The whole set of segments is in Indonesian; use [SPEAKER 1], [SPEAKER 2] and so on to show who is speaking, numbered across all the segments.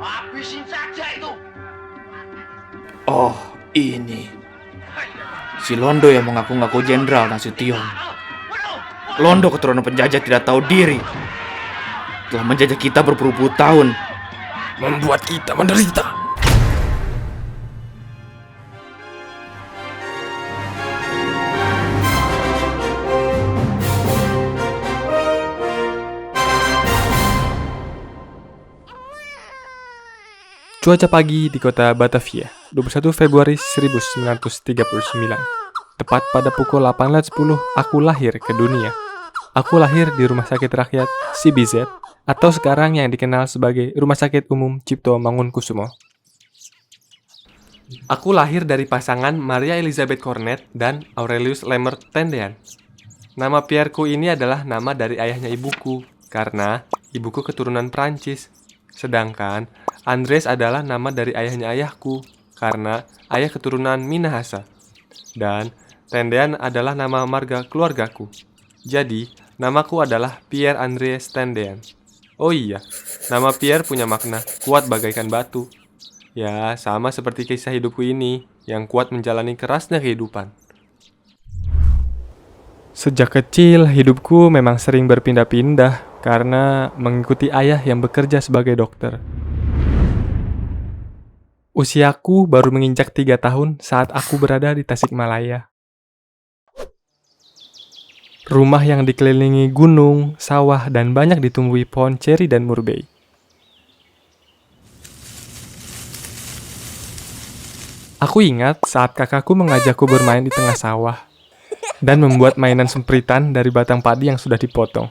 [SPEAKER 1] Habisin saja itu.
[SPEAKER 2] Oh, ini. Si Londo yang mengaku-ngaku Jenderal Nasution. Londo keturunan penjajah tidak tahu diri. Telah menjajah kita berpuluh-puluh tahun. Membuat kita menderita.
[SPEAKER 3] Cuaca pagi di kota Batavia, 21 Februari 1939. Tepat pada pukul 18.10, aku lahir ke dunia. Aku lahir di Rumah Sakit Rakyat CBZ, atau sekarang yang dikenal sebagai Rumah Sakit Umum Cipto Mangunkusumo. Aku lahir dari pasangan Maria Elizabeth Cornet dan Aurelius Lambert Tendean. Nama Pierreku ini adalah nama dari ayahnya ibuku, karena ibuku keturunan Prancis. Sedangkan Andres adalah nama dari ayahnya ayahku, karena ayah keturunan Minahasa. Dan Tendean adalah nama marga keluargaku. Jadi, namaku adalah Pierre Andreas Tendean. Oh iya, nama Pierre punya makna kuat bagaikan batu. Ya, sama seperti kisah hidupku ini, yang kuat menjalani kerasnya kehidupan. Sejak kecil, hidupku memang sering berpindah-pindah karena mengikuti ayah yang bekerja sebagai dokter. Usiaku baru menginjak 3 tahun saat aku berada di Tasikmalaya. Rumah yang dikelilingi gunung, sawah, dan banyak ditumbuhi pohon ceri dan murbei. Aku ingat saat kakakku mengajakku bermain di tengah sawah dan membuat mainan sempritan dari batang padi yang sudah dipotong.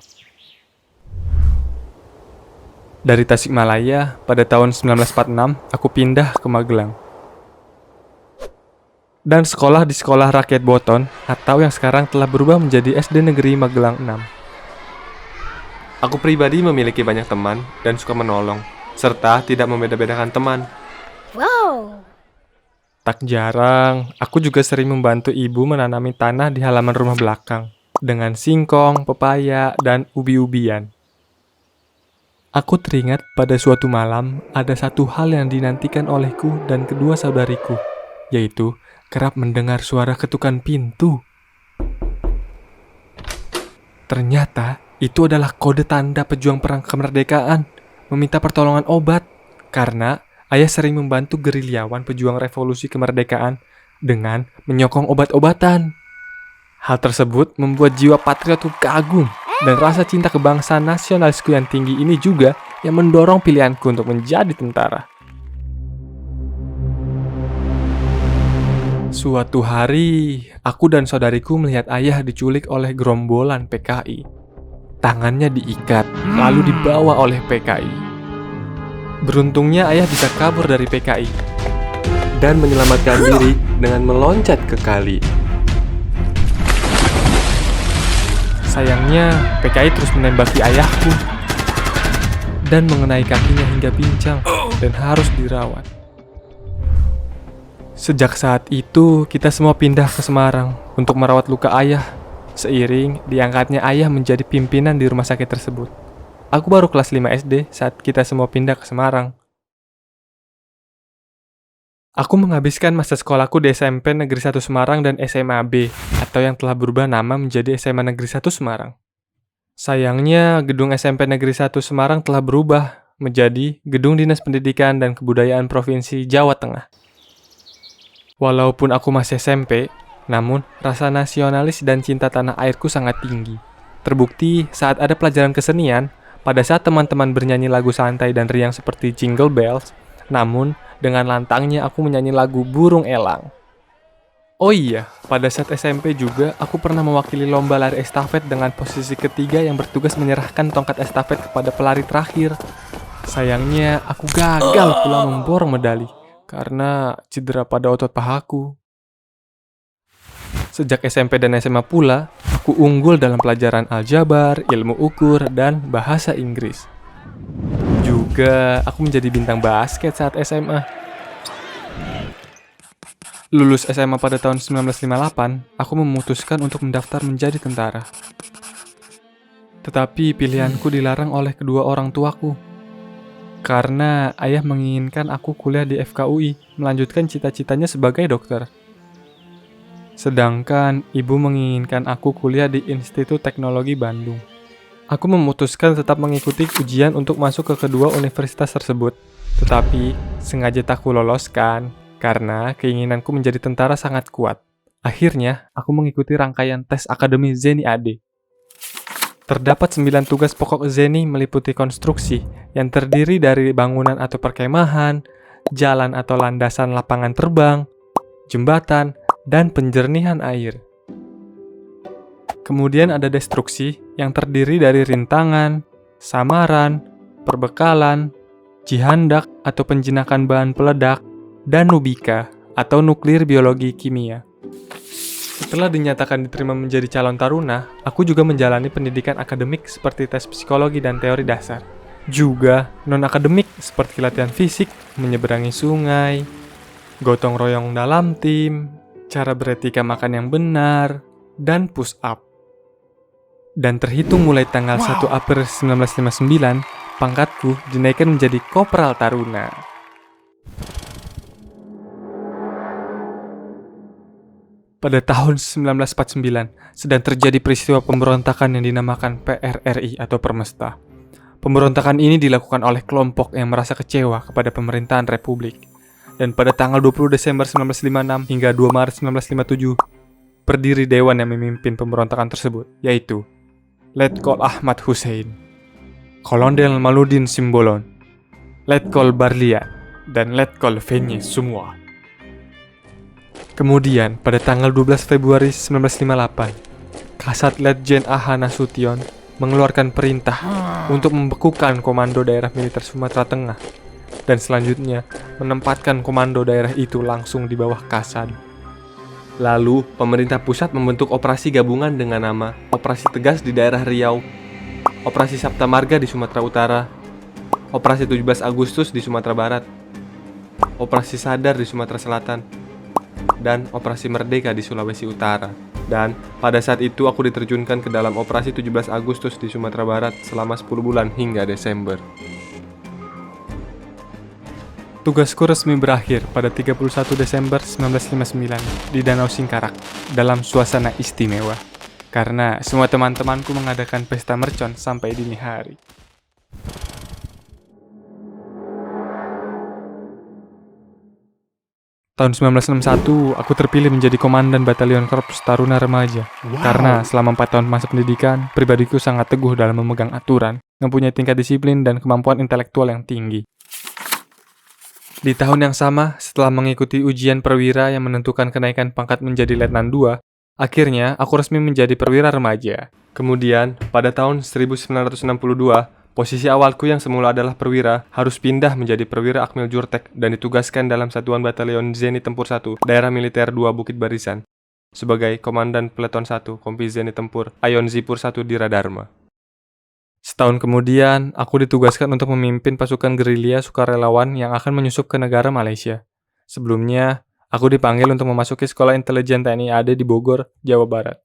[SPEAKER 3] Dari Tasikmalaya, pada tahun 1946, aku pindah ke Magelang. Dan sekolah di Sekolah Rakyat Boton, atau yang sekarang telah berubah menjadi SD Negeri Magelang 6. Aku pribadi memiliki banyak teman dan suka menolong, serta tidak membeda-bedakan teman.
[SPEAKER 4] Wow.
[SPEAKER 3] Tak jarang, aku juga sering membantu ibu menanami tanah di halaman rumah belakang, dengan singkong, pepaya, dan ubi-ubian. Aku teringat pada suatu malam ada satu hal yang dinantikan olehku dan kedua saudariku, yaitu kerap mendengar suara ketukan pintu. Ternyata itu adalah kode tanda pejuang perang kemerdekaan meminta pertolongan obat, karena ayah sering membantu gerilyawan pejuang revolusi kemerdekaan dengan menyokong obat-obatan. Hal tersebut membuat jiwa patriotku kagum. Dan rasa cinta kebangsaan nasionalisku yang tinggi ini juga yang mendorong pilihanku untuk menjadi tentara. Suatu hari, aku dan saudariku melihat ayah diculik oleh gerombolan PKI. Tangannya diikat, lalu dibawa oleh PKI. Beruntungnya ayah bisa kabur dari PKI dan menyelamatkan diri dengan meloncat ke kali. Sayangnya, PKI terus menembaki ayahku dan mengenai kakinya hingga pincang dan harus dirawat. Sejak saat itu, kita semua pindah ke Semarang untuk merawat luka ayah, seiring diangkatnya ayah menjadi pimpinan di rumah sakit tersebut. Aku baru kelas 5 SD saat kita semua pindah ke Semarang. Aku menghabiskan masa sekolahku di SMP Negeri 1 Semarang dan SMA B, atau yang telah berubah nama menjadi SMA Negeri 1 Semarang. Sayangnya, gedung SMP Negeri 1 Semarang telah berubah menjadi Gedung Dinas Pendidikan dan Kebudayaan Provinsi Jawa Tengah. Walaupun aku masih SMP, namun rasa nasionalis dan cinta tanah airku sangat tinggi. Terbukti saat ada pelajaran kesenian, pada saat teman-teman bernyanyi lagu santai dan riang seperti Jingle Bells, namun dengan lantangnya aku menyanyi lagu Burung Elang. Oh iya, pada saat SMP juga aku pernah mewakili lomba lari estafet dengan posisi ketiga yang bertugas menyerahkan tongkat estafet kepada pelari terakhir. Sayangnya aku gagal pula memborong medali karena cedera pada otot pahaku. Sejak SMP dan SMA pula, aku unggul dalam pelajaran aljabar, ilmu ukur, dan bahasa Inggris. Juga aku menjadi bintang basket saat SMA. Lulus SMA pada tahun 1958, aku memutuskan untuk mendaftar menjadi tentara. Tetapi pilihanku dilarang oleh kedua orang tuaku. Karena ayah menginginkan aku kuliah di FKUI, melanjutkan cita-citanya sebagai dokter. Sedangkan ibu menginginkan aku kuliah di Institut Teknologi Bandung. Aku memutuskan tetap mengikuti ujian untuk masuk ke kedua universitas tersebut. Tetapi sengaja tak kuloloskan karena keinginanku menjadi tentara sangat kuat. Akhirnya, aku mengikuti rangkaian tes Akademi Zeni AD. Terdapat 9 tugas pokok Zeni meliputi konstruksi yang terdiri dari bangunan atau perkemahan, jalan atau landasan lapangan terbang, jembatan, dan penjernihan air. Kemudian ada destruksi yang terdiri dari rintangan, samaran, perbekalan, jihandak atau penjinakan bahan peledak, dan nubika atau nuklir biologi kimia. Setelah dinyatakan diterima menjadi calon taruna, aku juga menjalani pendidikan akademik seperti tes psikologi dan teori dasar. Juga non-akademik seperti latihan fisik, menyeberangi sungai, gotong royong dalam tim, cara beretika makan yang benar, dan push up. Dan terhitung mulai tanggal 1 April 1959, pangkatku dinaikkan menjadi Kopral Taruna. Pada tahun 1949, sedang terjadi peristiwa pemberontakan yang dinamakan PRRI atau Permesta. Pemberontakan ini dilakukan oleh kelompok yang merasa kecewa kepada pemerintahan Republik. Dan pada tanggal 20 Desember 1956 hingga 2 Maret 1957, berdiri dewan yang memimpin pemberontakan tersebut, yaitu Letkol Ahmad Hussein, Kolonel Maludin Simbolon, Letkol Barlian, dan Letkol Fenye Sumwa. Kemudian, pada tanggal 12 Februari 1958, Kasat Letjen A.H. Nasution mengeluarkan perintah untuk membekukan Komando Daerah Militer Sumatera Tengah dan selanjutnya menempatkan komando daerah itu langsung di bawah Kasat. Lalu, pemerintah pusat membentuk operasi gabungan dengan nama Operasi Tegas di daerah Riau, Operasi Sabta Marga di Sumatera Utara, Operasi 17 Agustus di Sumatera Barat, Operasi Sadar di Sumatera Selatan, dan Operasi Merdeka di Sulawesi Utara. Dan pada saat itu aku diterjunkan ke dalam Operasi 17 Agustus di Sumatera Barat selama 10 bulan hingga Desember. Tugasku resmi berakhir pada 31 Desember 1959 di Danau Singkarak dalam suasana istimewa. Karena semua teman-temanku mengadakan pesta mercon sampai dini hari. Tahun 1961, aku terpilih menjadi komandan Batalion Korps Taruna Remaja. Karena selama 4 tahun masa pendidikan, pribadiku sangat teguh dalam memegang aturan, mempunyai tingkat disiplin dan kemampuan intelektual yang tinggi. Di tahun yang sama, setelah mengikuti ujian perwira yang menentukan kenaikan pangkat menjadi Letnan 2, akhirnya aku resmi menjadi perwira remaja. Kemudian, pada tahun 1962, posisi awalku yang semula adalah perwira harus pindah menjadi perwira Akmil Jurtek dan ditugaskan dalam Satuan Batalion Zeni Tempur 1, Daerah Militer 2 Bukit Barisan, sebagai Komandan Peleton 1, Kompi Zeni Tempur, Ayon Zipur 1 di Radarma. Setahun kemudian, aku ditugaskan untuk memimpin pasukan gerilya sukarelawan yang akan menyusup ke negara Malaysia. Sebelumnya, aku dipanggil untuk memasuki Sekolah Intelijen TNI AD di Bogor, Jawa Barat.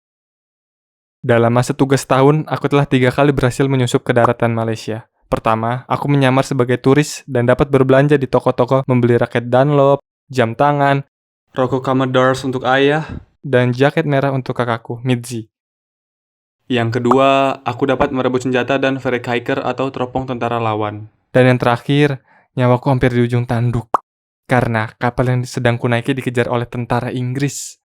[SPEAKER 3] Dalam masa tugas tahun, aku telah 3 kali berhasil menyusup ke daratan Malaysia. Pertama, aku menyamar sebagai turis dan dapat berbelanja di toko-toko membeli raket Dunlop, jam tangan, rokok Commodores untuk ayah, dan jaket merah untuk kakakku, Mitzi. Yang kedua, aku dapat merebut senjata dan verrekijker atau teropong tentara lawan. Dan yang terakhir, nyawaku hampir di ujung tanduk. Karena kapal yang sedang kunaiki dikejar oleh tentara Inggris.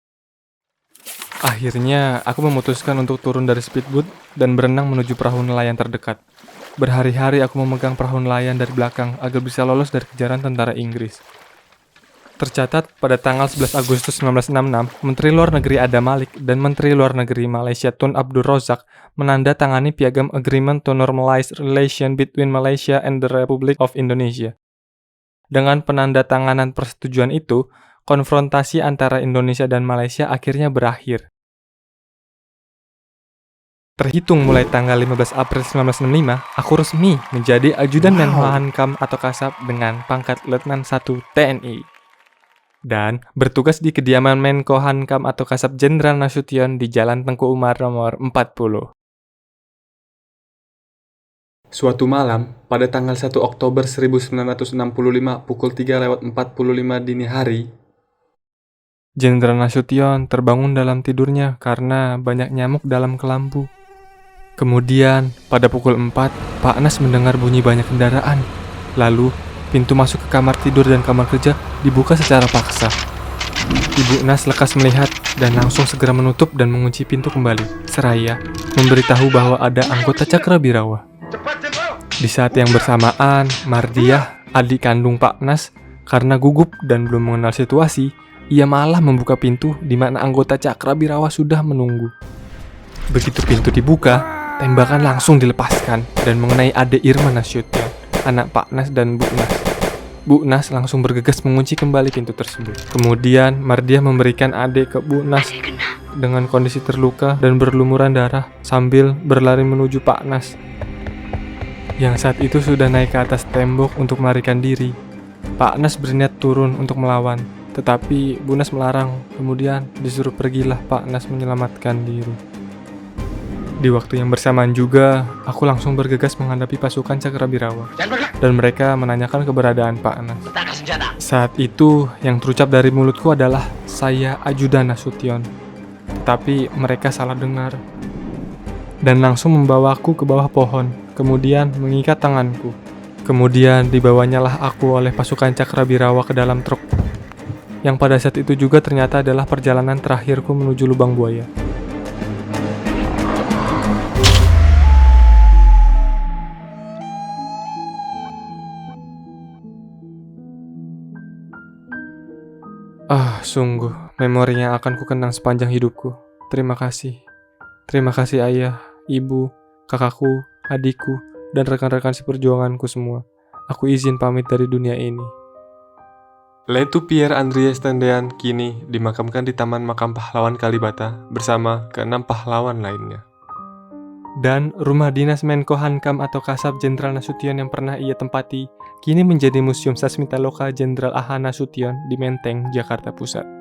[SPEAKER 3] Akhirnya, aku memutuskan untuk turun dari speedboat dan berenang menuju perahu nelayan terdekat. Berhari-hari aku memegang perahu nelayan dari belakang agar bisa lolos dari kejaran tentara Inggris. Tercatat pada tanggal 11 Agustus 1966, Menteri Luar Negeri Adam Malik dan Menteri Luar Negeri Malaysia Tun Abdul Razak menandatangani Piagam Agreement to Normalize Relation between Malaysia and the Republic of Indonesia. Dengan penandatanganan persetujuan itu, konfrontasi antara Indonesia dan Malaysia akhirnya berakhir. Terhitung mulai tanggal 15 April 1965, aku resmi menjadi Ajudan Menko Hankam atau Kasab dengan pangkat Letnan 1 TNI. Dan bertugas di kediaman Menko Hankam atau Kasab Jenderal Nasution di Jalan Tengku Umar nomor 40. Suatu malam, pada tanggal 1 Oktober 1965 pukul 3:45 dini hari, Jenderal Nasution terbangun dalam tidurnya karena banyak nyamuk dalam kelambu. Kemudian, pada pukul 4, Pak Nas mendengar bunyi banyak kendaraan. Lalu, pintu masuk ke kamar tidur dan kamar kerja dibuka secara paksa. Ibu Nas lekas melihat dan langsung segera menutup dan mengunci pintu kembali, seraya memberitahu bahwa ada anggota Cakrabirawa. Di saat yang bersamaan, Mardiah, adik kandung Pak Nas, karena gugup dan belum mengenal situasi, ia malah membuka pintu di mana anggota Cakrabirawa sudah menunggu. Begitu pintu dibuka, tembakan langsung dilepaskan dan mengenai adik Irma Nasution, anak Pak Nas dan Bu Nas. Bu Nas langsung bergegas mengunci kembali pintu tersebut. Kemudian, Mardiah memberikan adik ke Bu Nas dengan kondisi terluka dan berlumuran darah sambil berlari menuju Pak Nas, yang saat itu sudah naik ke atas tembok untuk melarikan diri. Pak Nas berniat turun untuk melawan, tetapi Bu Nas melarang. Kemudian disuruh pergilah Pak Nas menyelamatkan diri. Di waktu yang bersamaan juga, aku langsung bergegas menghadapi pasukan Cakrabirawa, dan mereka menanyakan keberadaan Pak Nas. Saat itu, yang terucap dari mulutku adalah, "Saya Ajudan Nasution." Tetapi mereka salah dengar, dan langsung membawaku ke bawah pohon, kemudian mengikat tanganku. Kemudian dibawanyalah aku oleh pasukan Cakrabirawa ke dalam truk, yang pada saat itu juga ternyata adalah perjalanan terakhirku menuju lubang buaya. Sungguh, memori yang akan kukenang sepanjang hidupku. Terima kasih. Terima kasih ayah, ibu, kakakku, adikku, dan rekan-rekan seperjuanganku semua. Aku izin pamit dari dunia ini. Letu Pierre Andries Tendean kini dimakamkan di Taman Makam Pahlawan Kalibata bersama ke-6 pahlawan lainnya. Dan rumah dinas Menko Hankam atau Kasab Jenderal Nasution yang pernah ia tempati kini menjadi Museum Sasmitaloka Jenderal A.H. Nasution di Menteng, Jakarta Pusat.